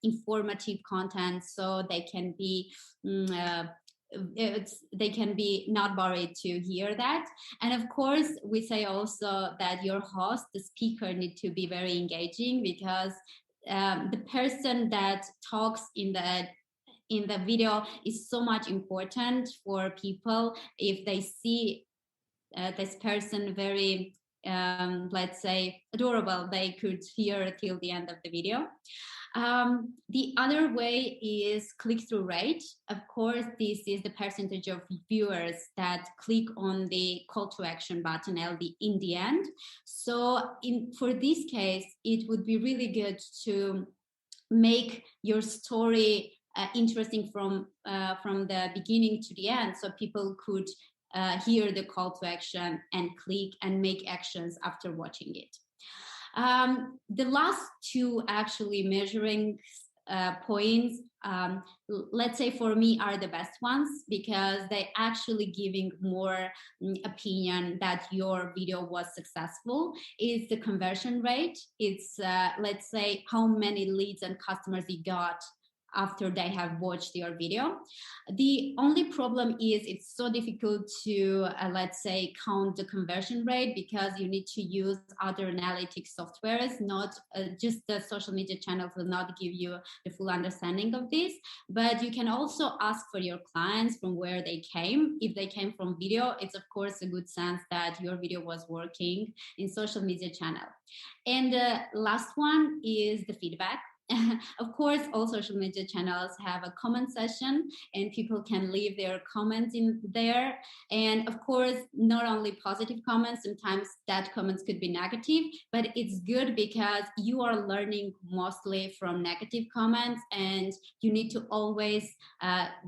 informative content, so they can be they can be not worried to hear that. And of course, we say also that your host, the speaker, need to be very engaging, because the person that talks in the video is so much important for people. If they see this person very let's say adorable, they could hear till the end of the video. The other way is click-through rate. Of course, this is the percentage of viewers that click on the call to action button in the end. So for this case, it would be really good to make your story interesting from the beginning to the end, so people could hear the call to action and click and make actions after watching it. The last two actually measuring points, let's say for me, are the best ones, because they actually giving more opinion that your video was successful. Is the conversion rate. It's let's say how many leads and customers you got after they have watched your video. The only problem is it's so difficult to, let's say, count the conversion rate, because you need to use other analytics softwares, not just the social media channels will not give you the full understanding of this. But you can also ask for your clients from where they came. If they came from video, it's of course a good sense that your video was working in social media channel. And the last one is the feedback. Of course, all social media channels have a comment section, and people can leave their comments in there. And of course, not only positive comments, sometimes that comments could be negative, but it's good because you are learning mostly from negative comments, and you need to always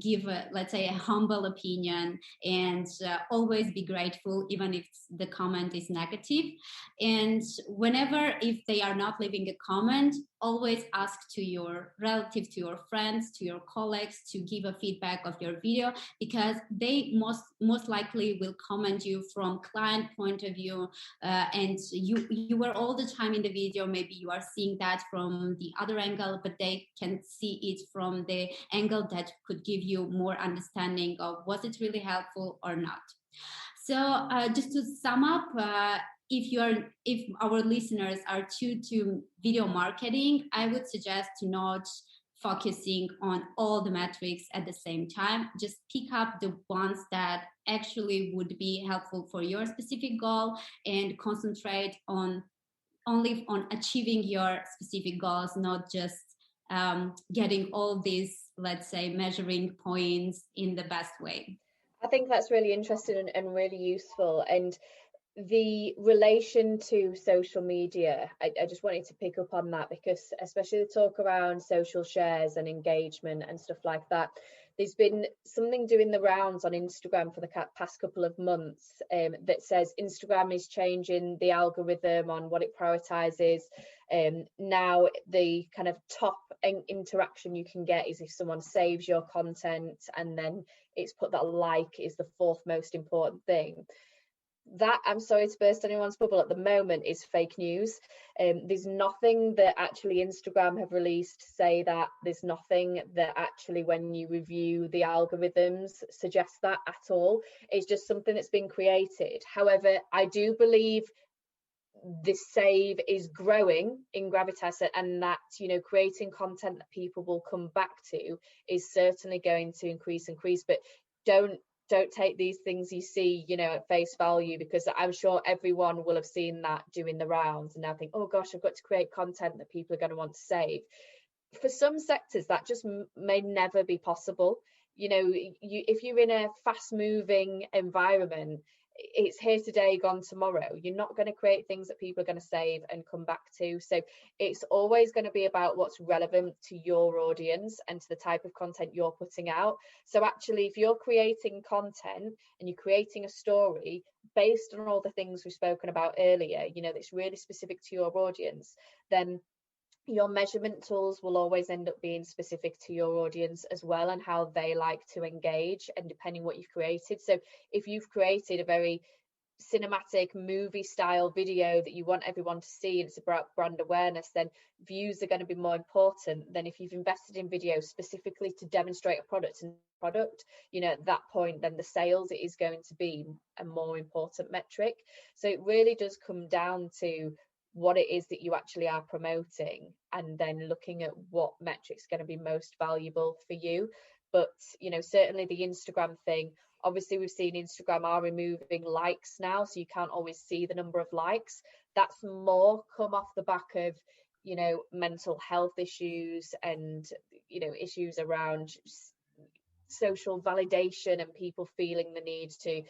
give, let's say, a humble opinion, and always be grateful, even if the comment is negative. And whenever, if they are not leaving a comment, always ask to your relatives, to your friends, to your colleagues to give a feedback of your video, because they most likely will comment you from client point of view, and you were all the time in the video. Maybe you are seeing that from the other angle, but they can see it from the angle that could give you more understanding of was it really helpful or not. So just to sum up, if our listeners are new to video marketing, I would suggest to not focusing on all the metrics at the same time. Just pick up the ones that actually would be helpful for your specific goal, and concentrate only on achieving your specific goals, not just getting all these, let's say, measuring points in the best way. I think that's really interesting and really useful. And the relation to social media, I just wanted to pick up on that, because especially the talk around social shares and engagement and stuff like that, there's been something doing the rounds on Instagram for the past couple of months that says Instagram is changing the algorithm on what it prioritizes. Now the kind of top interaction you can get is if someone saves your content, and then it's put that like is the fourth most important thing. That, I'm sorry to burst anyone's bubble, at the moment is fake news. There's nothing that actually Instagram have released to say that. There's nothing that actually, when you review the algorithms, suggests that at all. It's just something that's been created. However, I do believe this save is growing in gravitas, and that, you know, creating content that people will come back to is certainly going to increase. But don't take these things you see, you know, at face value, because I'm sure everyone will have seen that doing the rounds and now think, oh gosh, I've got to create content that people are going to want to save. For some sectors, that just may never be possible. You know, if you're in a fast moving environment, it's here today, gone tomorrow. You're not going to create things that people are going to save and come back to. So it's always going to be about what's relevant to your audience and to the type of content you're putting out. So actually, if you're creating content and you're creating a story based on all the things we've spoken about earlier, you know, that's really specific to your audience, then your measurement tools will always end up being specific to your audience as well, and how they like to engage, and depending what you've created. So if you've created a very cinematic movie style video that you want everyone to see, and it's about brand awareness, then views are going to be more important than if you've invested in video specifically to demonstrate a product. At that point, then the sales is going to be a more important metric. So it really does come down to what it is that you actually are promoting, and then looking at what metrics are going to be most valuable for you. But certainly the Instagram thing, obviously we've seen Instagram are removing likes now, so you can't always see the number of likes. That's more come off the back of mental health issues, and issues around social validation, and people feeling the need to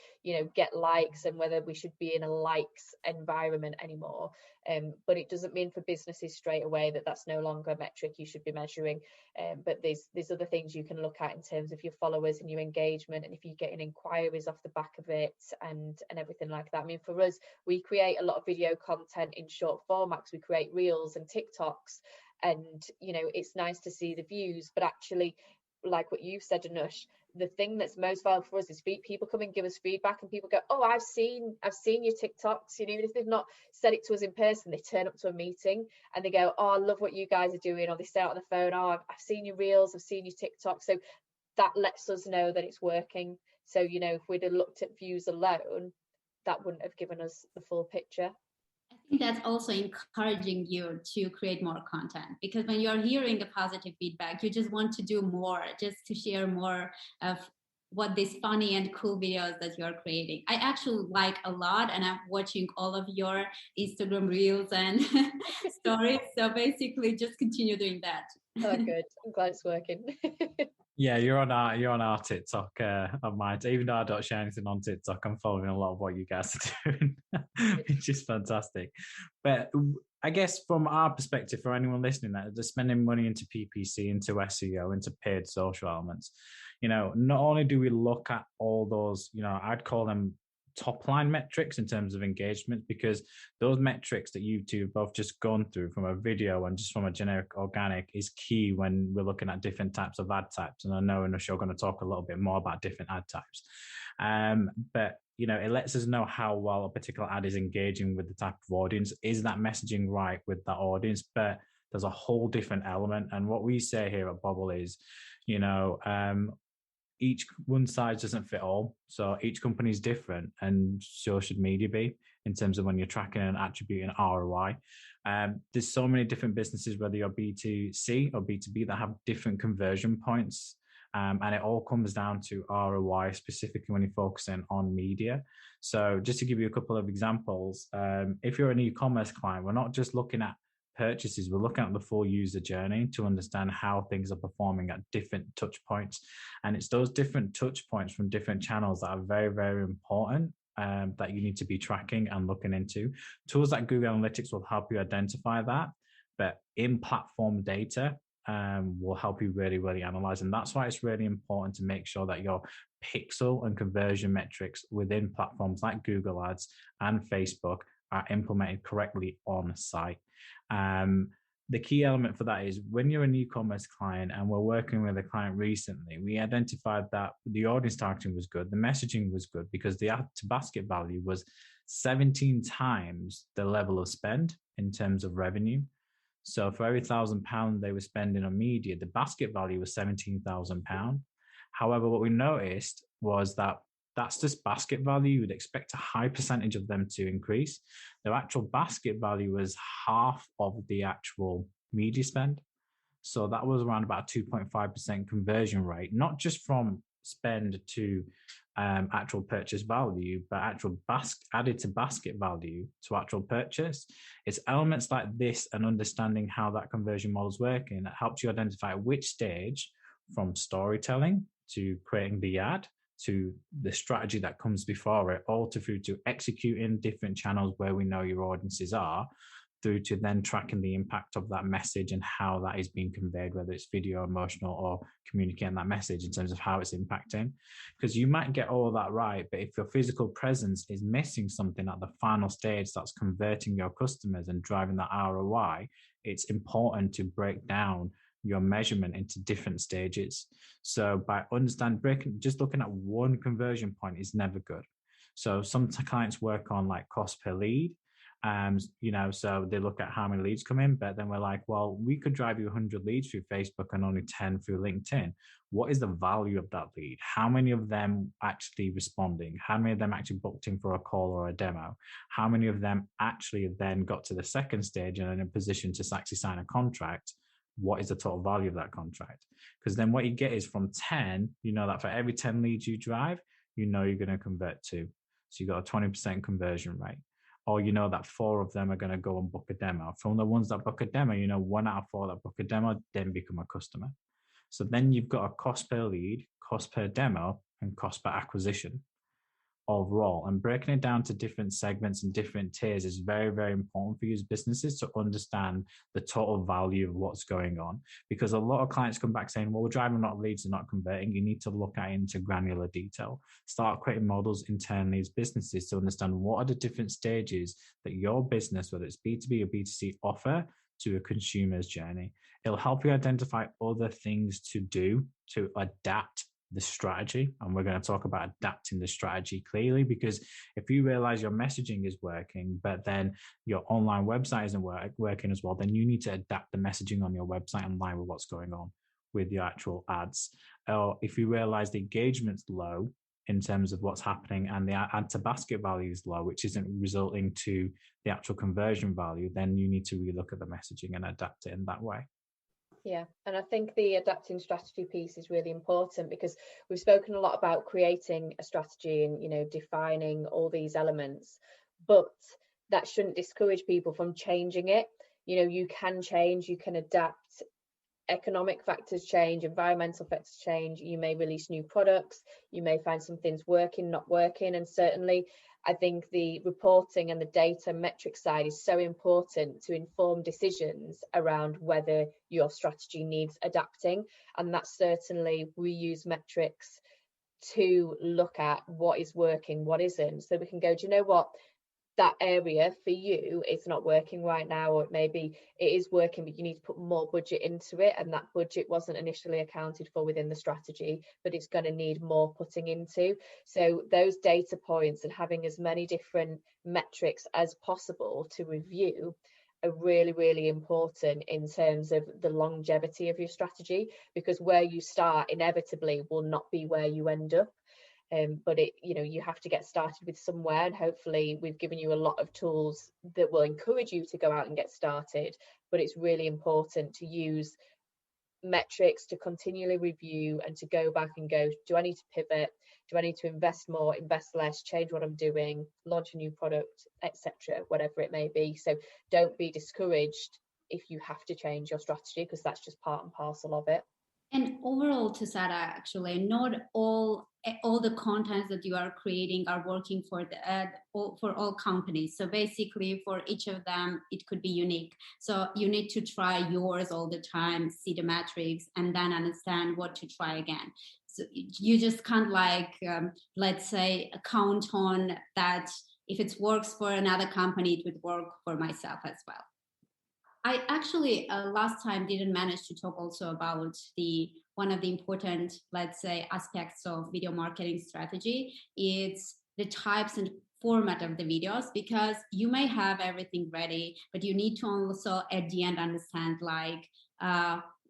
get likes, and whether we should be in a likes environment anymore. But it doesn't mean for businesses straight away that that's no longer a metric you should be measuring. But there's other things you can look at in terms of your followers and your engagement, and if you're getting inquiries off the back of it, and everything like that. I mean, for us, we create a lot of video content in short formats. We create reels and TikToks, and it's nice to see the views, but actually, like what you've said, Anush, the thing that's most valuable for us is people come and give us feedback, and people go, oh, I've seen your TikToks. Even if they've not said it to us in person, they turn up to a meeting and they go, oh, I love what you guys are doing, or they say out on the phone, oh, I've seen your reels, I've seen your TikTok. So that lets us know that it's working. So if we'd have looked at views alone, that wouldn't have given us the full picture. I think that's also encouraging you to create more content, because when you're hearing the positive feedback, you just want to do more, just to share more of what these funny and cool videos that you're creating. I actually like a lot, and I'm watching all of your Instagram reels and stories. So basically just continue doing that. Oh, good. I'm glad it's working. Yeah, you're on our TikTok of mine. Even though I don't share anything on TikTok, I'm following a lot of what you guys are doing, which is fantastic. But I guess from our perspective, for anyone listening, that they're spending money into PPC, into SEO, into paid social elements, not only do we look at all those, I'd call them top line metrics in terms of engagement, because those metrics that you two have both just gone through from a video and just from a generic organic is key when we're looking at different types of ad types. And I know Anush, you're going to talk a little bit more about different ad types, but it lets us know how well a particular ad is engaging with the type of audience. Is that messaging right with that audience? But there's a whole different element, and what we say here at Bobble is each one size doesn't fit all. So each company is different, and so should media be, in terms of when you're tracking and attributing ROI. There's so many different businesses, whether you're B2C or B2B, that have different conversion points. And it all comes down to ROI, specifically when you're focusing on media. So just to give you a couple of examples, if you're an e-commerce client, we're not just looking at purchases, we're looking at the full user journey to understand how things are performing at different touch points. And it's those different touch points from different channels that are very, very important, that you need to be tracking and looking into. Tools like Google Analytics will help you identify that, but in-platform data will help you really, really analyze. And that's why it's really important to make sure that your pixel and conversion metrics within platforms like Google Ads and Facebook are implemented correctly on site. The key element for that is when you're an e-commerce client, and we're working with a client recently, we identified that the audience targeting was good, the messaging was good, because the ad to basket value was 17 times the level of spend in terms of revenue. So for every £1,000 they were spending on media, the basket value was £17,000. However, what we noticed was that that's just basket value. You would expect a high percentage of them to increase. Their actual basket value was half of the actual media spend. So that was around about a 2.5% conversion rate, not just from spend to actual purchase value, but actual added to basket value to actual purchase. It's elements like this and understanding how that conversion model is working that helps you identify which stage, from storytelling to creating the ad to the strategy that comes before it, all through to executing different channels where we know your audiences are, through to then tracking the impact of that message and how that is being conveyed, whether it's video, emotional, or communicating that message in terms of how it's impacting. Because you might get all of that right, but if your physical presence is missing something at the final stage that's converting your customers and driving that ROI, it's important to break down your measurement into different stages. So by just looking at one conversion point is never good. So some clients work on like cost per lead. So they look at how many leads come in, but then we're like, well, we could drive you 100 leads through Facebook and only 10 through LinkedIn. What is the value of that lead? How many of them actually responding? How many of them actually booked in for a call or a demo? How many of them actually then got to the second stage and are in a position to actually sign a contract? What is the total value of that contract? Because then what you get is from 10, that for every 10 leads you drive, you're going to convert 2. So you've got a 20% conversion rate. Or that 4 of them are going to go and book a demo. From the ones that book a demo, 1 out of 4 that book a demo then become a customer. So then you've got a cost per lead, cost per demo, and cost per acquisition overall. And breaking it down to different segments and different tiers is very, very important for you as businesses to understand the total value of what's going on. Because a lot of clients come back saying, well, we're driving a lot of leads and not converting. You need to look at it into granular detail. Start creating models internally as businesses to understand what are the different stages that your business, whether it's B2B or B2C, offer to a consumer's journey. It'll help you identify other things to do to adapt the strategy. And we're going to talk about adapting the strategy clearly, because if you realize your messaging is working, but then your online website isn't working as well, then you need to adapt the messaging on your website in line with what's going on with your actual ads. Or if you realize the engagement's low in terms of what's happening and the add to basket value is low, which isn't resulting to the actual conversion value, then you need to relook at the messaging and adapt it in that way. Yeah, and I think the adapting strategy piece is really important, because we've spoken a lot about creating a strategy and defining all these elements, but that shouldn't discourage people from changing it. You can change, you can adapt. Economic factors change, environmental factors change. You may release new products, you may find some things working, not working, and certainly I think the reporting and the data metric side is so important to inform decisions around whether your strategy needs adapting. And that's certainly, we use metrics to look at what is working, what isn't, so we can go, do you know what, that area for you is not working right now, or maybe it is working but you need to put more budget into it, and that budget wasn't initially accounted for within the strategy, but it's going to need more putting into. So those data points and having as many different metrics as possible to review are really, really important in terms of the longevity of your strategy, because where you start inevitably will not be where you end up. But you have to get started with somewhere, and hopefully we've given you a lot of tools that will encourage you to go out and get started. But it's really important to use metrics to continually review and to go back and go, do I need to pivot? Do I need to invest more, invest less, change what I'm doing, launch a new product, etc., whatever it may be. So don't be discouraged if you have to change your strategy, because that's just part and parcel of it. And overall, to Sarah, actually, not all the contents that you are creating are working for all companies. So basically, for each of them, it could be unique. So you need to try yours all the time, see the metrics, and then understand what to try again. So you just can't let's say, count on that. If it works for another company, it would work for myself as well. I actually last time didn't manage to talk also about one of the important, let's say, aspects of video marketing strategy. It's the types and format of the videos, because you may have everything ready, but you need to also at the end understand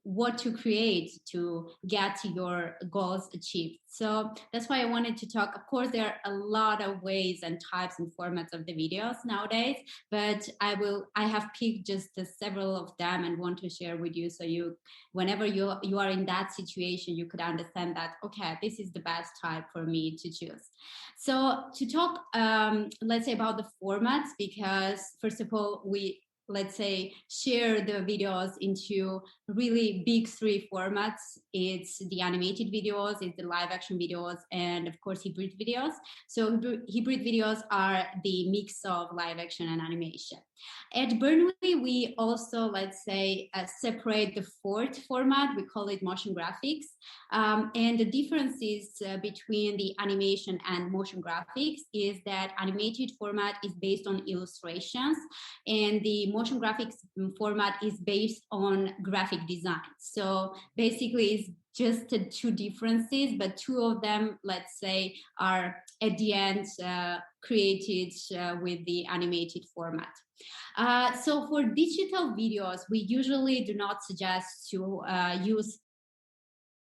what to create to get your goals achieved. So that's why I wanted to talk. Of course, there are a lot of ways and types and formats of the videos nowadays, but I have picked just several of them and want to share with you, so whenever you are in that situation, you could understand that, okay, this is the best type for me to choose. So to talk, let's say, about the formats, because first of all, let's say, share the videos into really big 3 formats. It's the animated videos, it's the live action videos, and of course hybrid videos. So hybrid videos are the mix of live action and animation. At Burnwe, we also, let's say, separate the 4th format. We call it motion graphics. And the differences between the animation and motion graphics is that animated format is based on illustrations, and the motion graphics format is based on graphic design. So basically, it's just two differences, but two of them, let's say, are at the end created with the animated format. So for digital videos, we usually do not suggest to use